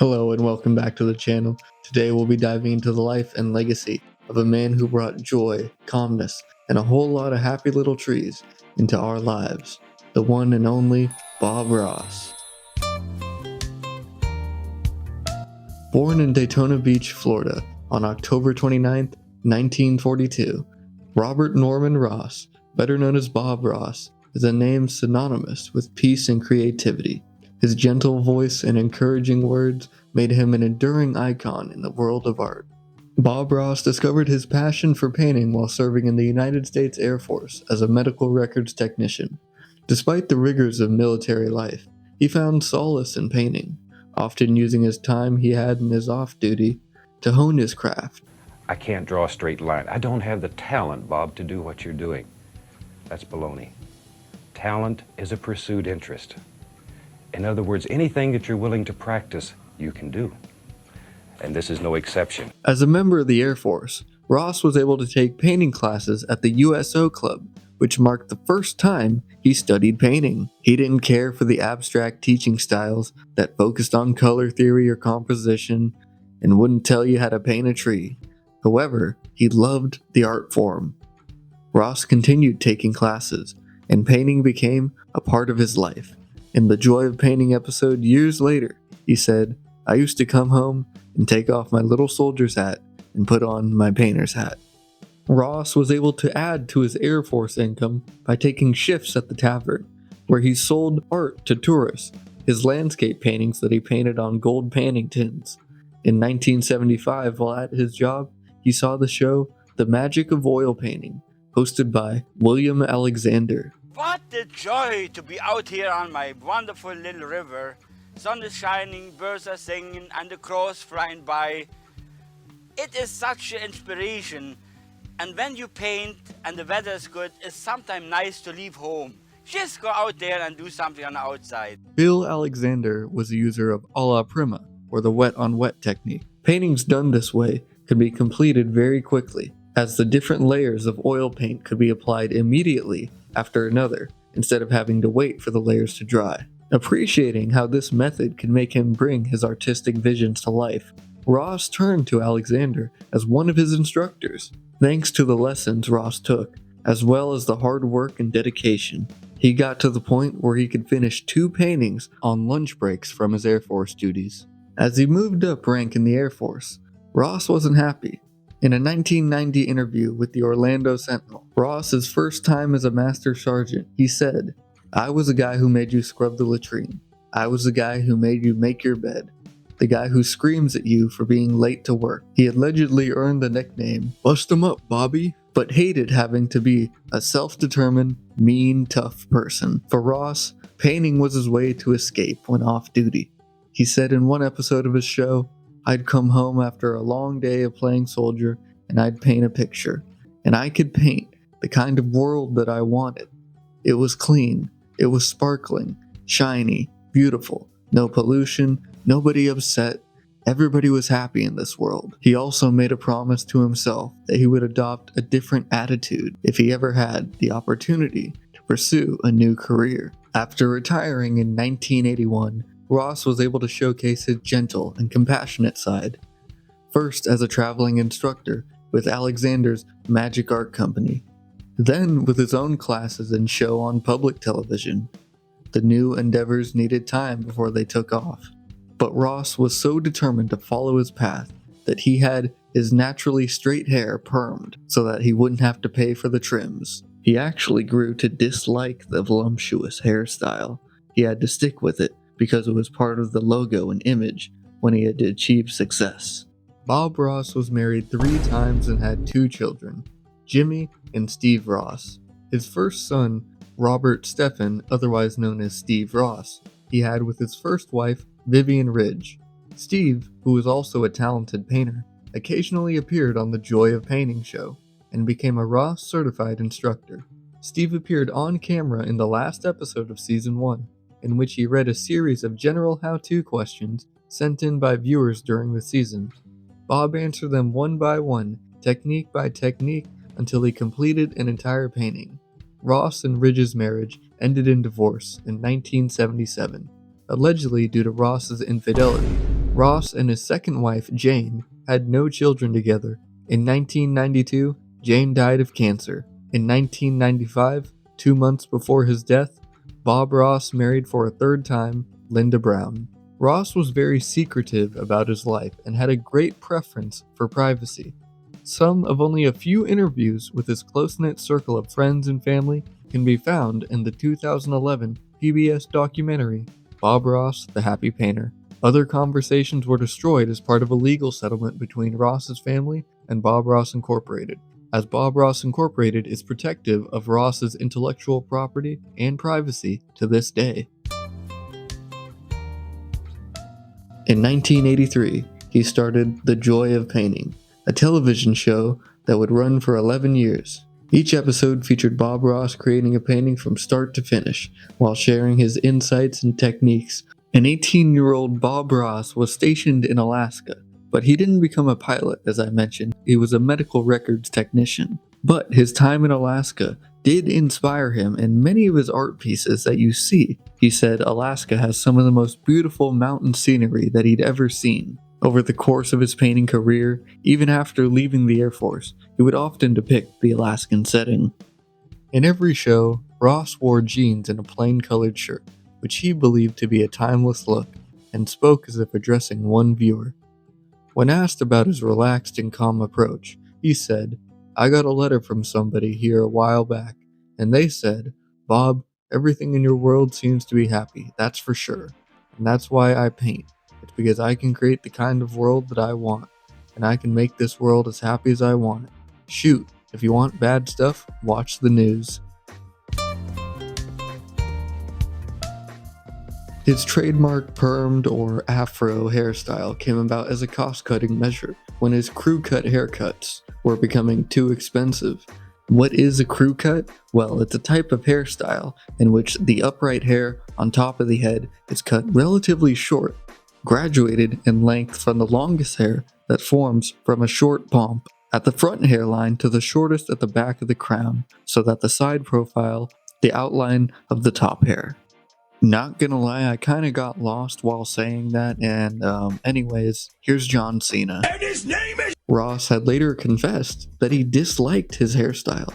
Hello and welcome back to the channel. Today we'll be diving into the life and legacy of a man who brought joy, calmness, and a whole lot of happy little trees into our lives. The one and only Bob Ross. Born in Daytona Beach, Florida on October 29, 1942, Robert Norman Ross, better known as Bob Ross, is a name synonymous with peace and creativity. His gentle voice and encouraging words made him an enduring icon in the world of art. Bob Ross discovered his passion for painting while serving in the United States Air Force as a medical records technician. Despite the rigors of military life, he found solace in painting, often using his time he had in his off-duty to hone his craft. I can't draw a straight line. I don't have the talent, Bob, to do what you're doing. That's baloney. Talent is a pursued interest. In other words, anything that you're willing to practice, you can do. And this is no exception. As a member of the Air Force, Ross was able to take painting classes at the USO Club, which marked the first time he studied painting. He didn't care for the abstract teaching styles that focused on color theory or composition and wouldn't tell you how to paint a tree. However, he loved the art form. Ross continued taking classes, and painting became a part of his life. In the Joy of Painting episode years later, he said, "I used to come home and take off my little soldier's hat and put on my painter's hat." Ross was able to add to his Air Force income by taking shifts at the tavern, where he sold art to tourists, his landscape paintings that he painted on gold panning tins. In 1975, while at his job, he saw the show The Magic of Oil Painting, hosted by William Alexander. What a joy to be out here on my wonderful little river. Sun is shining, birds are singing, and the crows flying by. It is such an inspiration. And when you paint and the weather is good, it's sometimes nice to leave home. Just go out there and do something on the outside. Bill Alexander was a user of a la prima, or the wet-on-wet technique. Paintings done this way could be completed very quickly, as the different layers of oil paint could be applied immediately after another, instead of having to wait for the layers to dry. Appreciating how this method could make him bring his artistic visions to life, Ross turned to Alexander as one of his instructors. Thanks to the lessons Ross took, as well as the hard work and dedication, he got to the point where he could finish 2 paintings on lunch breaks from his Air Force duties. As he moved up rank in the Air Force, Ross wasn't happy. In a 1990 interview with the Orlando Sentinel, Ross's first time as a master sergeant, he said, "I was the guy who made you scrub the latrine. I was the guy who made you make your bed. The guy who screams at you for being late to work." He allegedly earned the nickname, "Bust 'em up, Bobby," but hated having to be a self-determined, mean, tough person. For Ross, painting was his way to escape when off duty. He said in one episode of his show, "I'd come home after a long day of playing soldier and I'd paint a picture. And I could paint the kind of world that I wanted. It was clean, it was sparkling, shiny, beautiful, no pollution, nobody upset, everybody was happy in this world." He also made a promise to himself that he would adopt a different attitude if he ever had the opportunity to pursue a new career. After retiring in 1981, Ross was able to showcase his gentle and compassionate side. First as a traveling instructor with Alexander's Magic Art Company, then with his own classes and show on public television. The new endeavors needed time before they took off. But Ross was so determined to follow his path that he had his naturally straight hair permed so that he wouldn't have to pay for the trims. He actually grew to dislike the voluptuous hairstyle. He had to stick with it because it was part of the logo and image when he had achieved success. Bob Ross was married 3 times and had 2 children, Jimmy and Steve Ross. His first son, Robert Stephen, otherwise known as Steve Ross, he had with his first wife, Vivian Ridge. Steve, who was also a talented painter, occasionally appeared on the Joy of Painting show and became a Ross certified instructor. Steve appeared on camera in the last episode of season 1, in which he read a series of general how-to questions sent in by viewers during the season. Bob answered them one by one, technique by technique, until he completed an entire painting. Ross and Ridge's marriage ended in divorce in 1977, allegedly due to Ross's infidelity, Ross and his second wife, Jane, had no children together. In 1992, Jane died of cancer. In 1995, 2 months before his death, Bob Ross married for a third time Linda Brown. Ross was very secretive about his life and had a great preference for privacy. Some of only a few interviews with his close-knit circle of friends and family can be found in the 2011 PBS documentary, Bob Ross, the Happy Painter. Other conversations were destroyed as part of a legal settlement between Ross's family and Bob Ross Incorporated, as Bob Ross Incorporated is protective of Ross's intellectual property and privacy to this day. In 1983, he started The Joy of Painting, a television show that would run for 11 years. Each episode featured Bob Ross creating a painting from start to finish, while sharing his insights and techniques. An 18-year-old Bob Ross was stationed in Alaska, but he didn't become a pilot, as I mentioned. He was a medical records technician. But his time in Alaska did inspire him, and many of his art pieces that you see, he said Alaska has some of the most beautiful mountain scenery that he'd ever seen. Over the course of his painting career, even after leaving the Air Force, he would often depict the Alaskan setting. In every show, Ross wore jeans and a plain colored shirt, which he believed to be a timeless look, and spoke as if addressing one viewer. When asked about his relaxed and calm approach, he said, "I got a letter from somebody here a while back, and they said, 'Bob, everything in your world seems to be happy, that's for sure, and that's why I paint. It's because I can create the kind of world that I want, and I can make this world as happy as I want it. Shoot, if you want bad stuff, watch the news.'" His trademark permed or afro hairstyle came about as a cost-cutting measure when his crew-cut haircuts were becoming too expensive. What is a crew cut? Well, it's a type of hairstyle in which the upright hair on top of the head is cut relatively short, graduated in length from the longest hair that forms from a short pomp at the front hairline to the shortest at the back of the crown, so that the side profile the outline of the top hair. Not gonna lie, I kinda got lost while saying that, and anyways, here's John Cena. And his name is... Ross had later confessed that he disliked his hairstyle.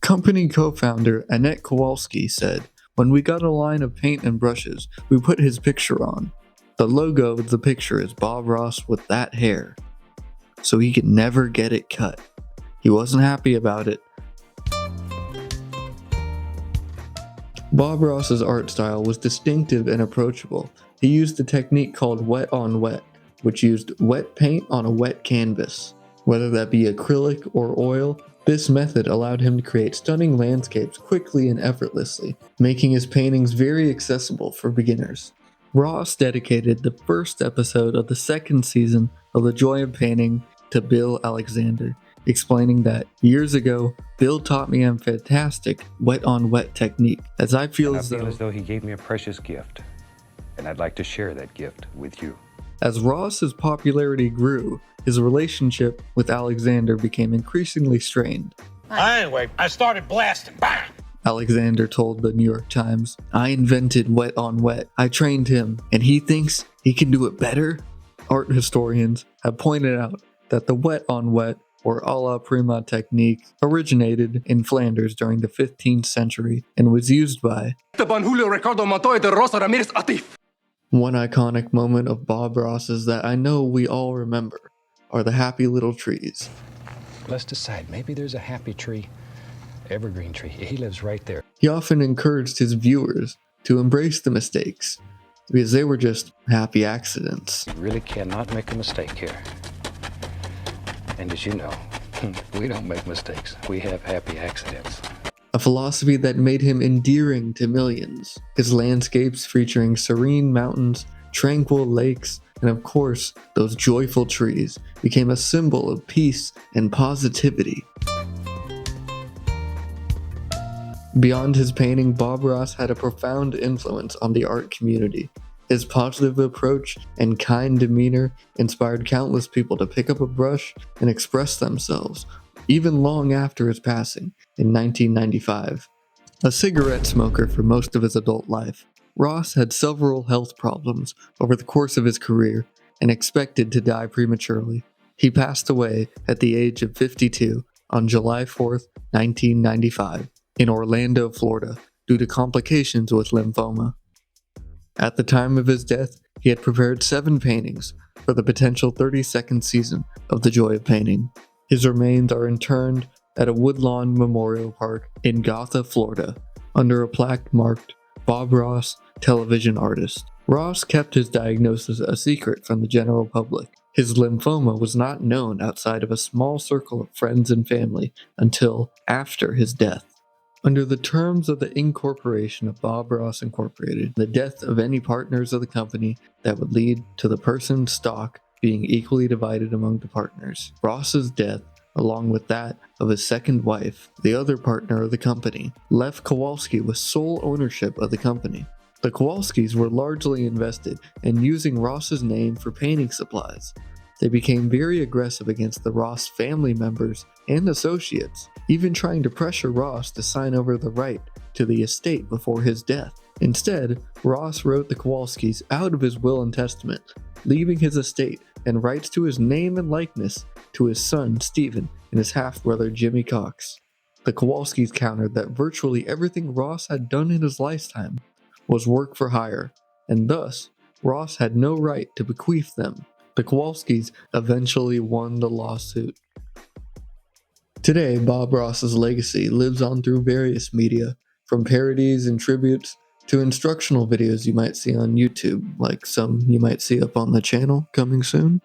Company co-founder Annette Kowalski said, "When we got a line of paint and brushes, we put his picture on. The logo of the picture is Bob Ross with that hair, so he could never get it cut. He wasn't happy about it." Bob Ross's art style was distinctive and approachable. He used a technique called wet on wet, which used wet paint on a wet canvas. Whether that be acrylic or oil, this method allowed him to create stunning landscapes quickly and effortlessly, making his paintings very accessible for beginners. Ross dedicated the first episode of the second season of The Joy of Painting to Bill Alexander, explaining that years ago, Bill taught me a fantastic wet-on-wet technique, as I feel as though he gave me a precious gift, and I'd like to share that gift with you. As Ross's popularity grew, his relationship with Alexander became increasingly strained. Anyway, I started blasting. Bang! Alexander told the New York Times, "I invented wet-on-wet. I trained him, and he thinks he can do it better?" Art historians have pointed out that the wet-on-wet or a la prima technique originated in Flanders during the 15th century and was used by One iconic moment of Bob Ross's that I know we all remember are the happy little trees. Let's decide. Maybe there's a happy tree, evergreen tree. He lives right there. He often encouraged his viewers to embrace the mistakes because they were just happy accidents. You really cannot make a mistake here. And as you know, we don't make mistakes. We have happy accidents. A philosophy that made him endearing to millions. His landscapes featuring serene mountains, tranquil lakes, and of course, those joyful trees became a symbol of peace and positivity. Beyond his painting, Bob Ross had a profound influence on the art community. His positive approach and kind demeanor inspired countless people to pick up a brush and express themselves, even long after his passing in 1995. A cigarette smoker for most of his adult life, Ross had several health problems over the course of his career, and expected to die prematurely. He passed away at the age of 52 on July 4th, 1995, in Orlando, Florida, due to complications with lymphoma. At the time of his death, he had prepared 7 paintings for the potential 32nd season of The Joy of Painting. His remains are interned at a Woodlawn Memorial Park in Gotha, Florida, under a plaque marked Bob Ross, television artist. Ross kept his diagnosis a secret from the general public. His lymphoma was not known outside of a small circle of friends and family until after his death. Under the terms of the incorporation of Bob Ross Incorporated, the death of any partners of the company that would lead to the person's stock being equally divided among the partners. Ross's death, along with that of his second wife, the other partner of the company, left Kowalski with sole ownership of the company. The Kowalskis were largely invested in using Ross's name for painting supplies. They became very aggressive against the Ross family members and associates, even trying to pressure Ross to sign over the right to the estate before his death. Instead, Ross wrote the Kowalskis out of his will and testament, leaving his estate and rights to his name and likeness to his son Stephen and his half-brother Jimmy Cox. The Kowalskis countered that virtually everything Ross had done in his lifetime was work for hire, and thus Ross had no right to bequeath them. The Kowalskis eventually won the lawsuit. Today, Bob Ross's legacy lives on through various media, from parodies and tributes to instructional videos you might see on YouTube, like some you might see up on the channel coming soon.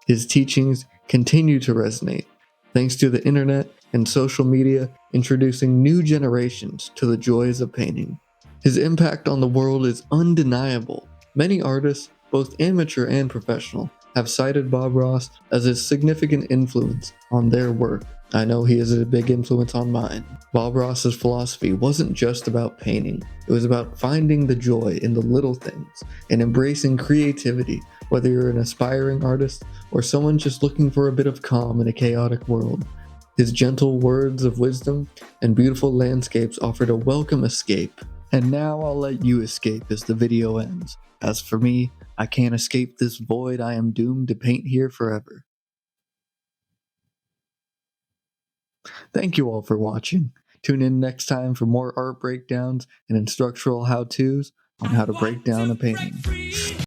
His teachings continue to resonate, thanks to the internet and social media introducing new generations to the joys of painting. His impact on the world is undeniable. Many artists, both amateur and professional, have cited Bob Ross as a significant influence on their work. I know he is a big influence on mine. Bob Ross's philosophy wasn't just about painting. It was about finding the joy in the little things and embracing creativity, whether you're an aspiring artist or someone just looking for a bit of calm in a chaotic world. His gentle words of wisdom and beautiful landscapes offered a welcome escape. And now I'll let you escape as the video ends. As for me, I can't escape this void. I am doomed to paint here forever. Thank you all for watching. Tune in next time for more art breakdowns and instructional how-tos on how to break down a painting.